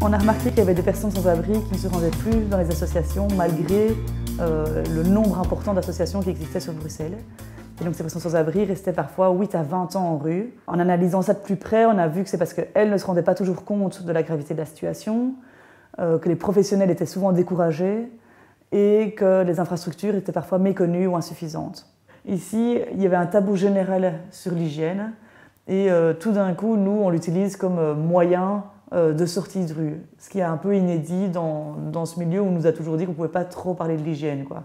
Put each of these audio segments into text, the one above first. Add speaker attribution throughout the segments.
Speaker 1: On a remarqué qu'il y avait des personnes sans abri qui ne se rendaient plus dans les associations malgré le nombre important d'associations qui existaient sur Bruxelles. Et donc ces personnes sans abri restaient parfois 8 à 20 ans en rue. En analysant ça de plus près, on a vu que c'est parce qu'elles ne se rendaient pas toujours compte de la gravité de la situation, que les professionnels étaient souvent découragés et que les infrastructures étaient parfois méconnues ou insuffisantes. Ici, il y avait un tabou général sur l'hygiène et tout d'un coup, nous, on l'utilise comme moyen de sortie de rue, ce qui est un peu inédit dans ce milieu où on nous a toujours dit qu'on ne pouvait pas trop parler de l'hygiène, quoi.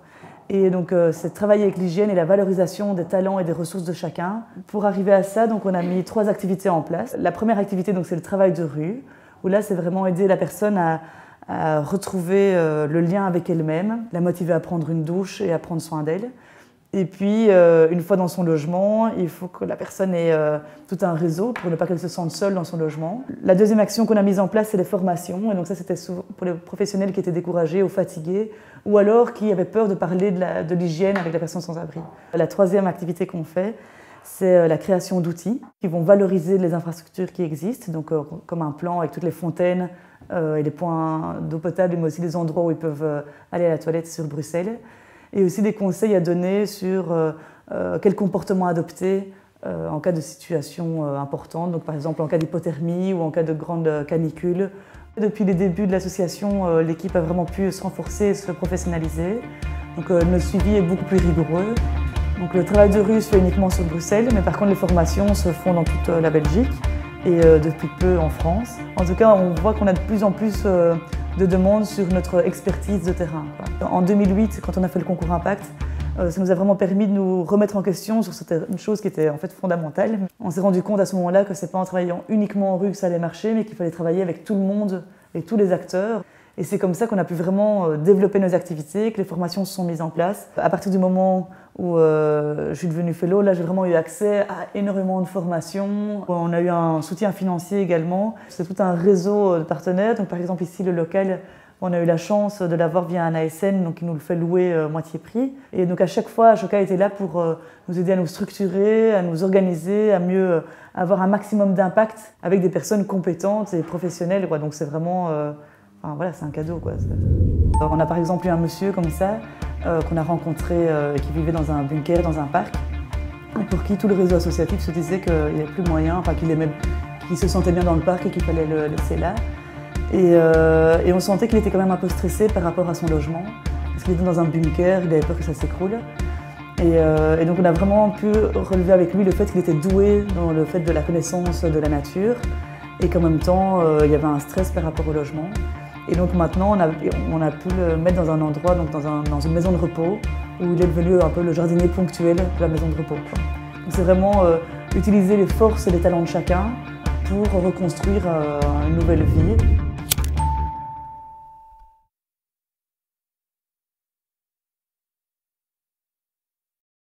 Speaker 1: Et donc, c'est travailler avec l'hygiène et la valorisation des talents et des ressources de chacun. Pour arriver à ça, donc, on a mis 3 activités en place. La première activité, donc, c'est le travail de rue, où là, c'est vraiment aider la personne à retrouver le lien avec elle-même, la motiver à prendre une douche et à prendre soin d'elle. Et puis, une fois dans son logement, il faut que la personne ait tout un réseau pour ne pas qu'elle se sente seule dans son logement. La deuxième action qu'on a mise en place, c'est les formations. Et donc ça, c'était souvent pour les professionnels qui étaient découragés ou fatigués, ou alors qui avaient peur de parler de l'hygiène avec la personne sans abri. La troisième activité qu'on fait, c'est la création d'outils qui vont valoriser les infrastructures qui existent, donc comme un plan avec toutes les fontaines et les points d'eau potable, mais aussi les endroits où ils peuvent aller à la toilette sur Bruxelles. Et aussi des conseils à donner sur quel comportement adopter en cas de situation importante, donc par exemple en cas d'hypothermie ou en cas de grande canicule. Depuis les débuts de l'association, l'équipe a vraiment pu se renforcer et se professionnaliser. Donc notre suivi est beaucoup plus rigoureux. Donc le travail de rue se fait uniquement sur Bruxelles, mais par contre les formations se font dans toute la Belgique et depuis peu en France. En tout cas, on voit qu'on a de plus en plus de demandes sur notre expertise de terrain, quoi. En 2008, quand on a fait le concours Impact, ça nous a vraiment permis de nous remettre en question sur certaines choses qui étaient en fait fondamentales. On s'est rendu compte à ce moment-là que ce n'est pas en travaillant uniquement en rue que ça allait marcher, mais qu'il fallait travailler avec tout le monde et tous les acteurs. Et c'est comme ça qu'on a pu vraiment développer nos activités, que les formations se sont mises en place. À partir du moment où je suis devenue fellow, là j'ai vraiment eu accès à énormément de formations. On a eu un soutien financier également. C'est tout un réseau de partenaires. Donc par exemple ici le local, on a eu la chance de l'avoir via un ASN, donc il nous le fait louer moitié prix. Et donc à chaque fois, Ashoka était là pour nous aider à nous structurer, à nous organiser, à mieux avoir un maximum d'impact avec des personnes compétentes et professionnelles, quoi. Donc c'est vraiment... Enfin, voilà, c'est un cadeau, quoi. On a par exemple eu un monsieur comme ça, qu'on a rencontré, qui vivait dans un bunker, dans un parc, et pour qui tout le réseau associatif se disait qu'il n'y avait plus moyen, enfin qu'il se sentait bien dans le parc et qu'il fallait le laisser là. Et on sentait qu'il était quand même un peu stressé par rapport à son logement, parce qu'il était dans un bunker, il avait peur que ça s'écroule. Et donc on a vraiment pu relever avec lui le fait qu'il était doué dans le fait de la connaissance de la nature, et qu'en même temps, il y avait un stress par rapport au logement. Et donc maintenant, on a pu le mettre dans un endroit, donc dans une maison de repos, où il est devenu un peu le jardinier ponctuel de la maison de repos, quoi. Donc c'est vraiment utiliser les forces et les talents de chacun pour reconstruire une nouvelle vie.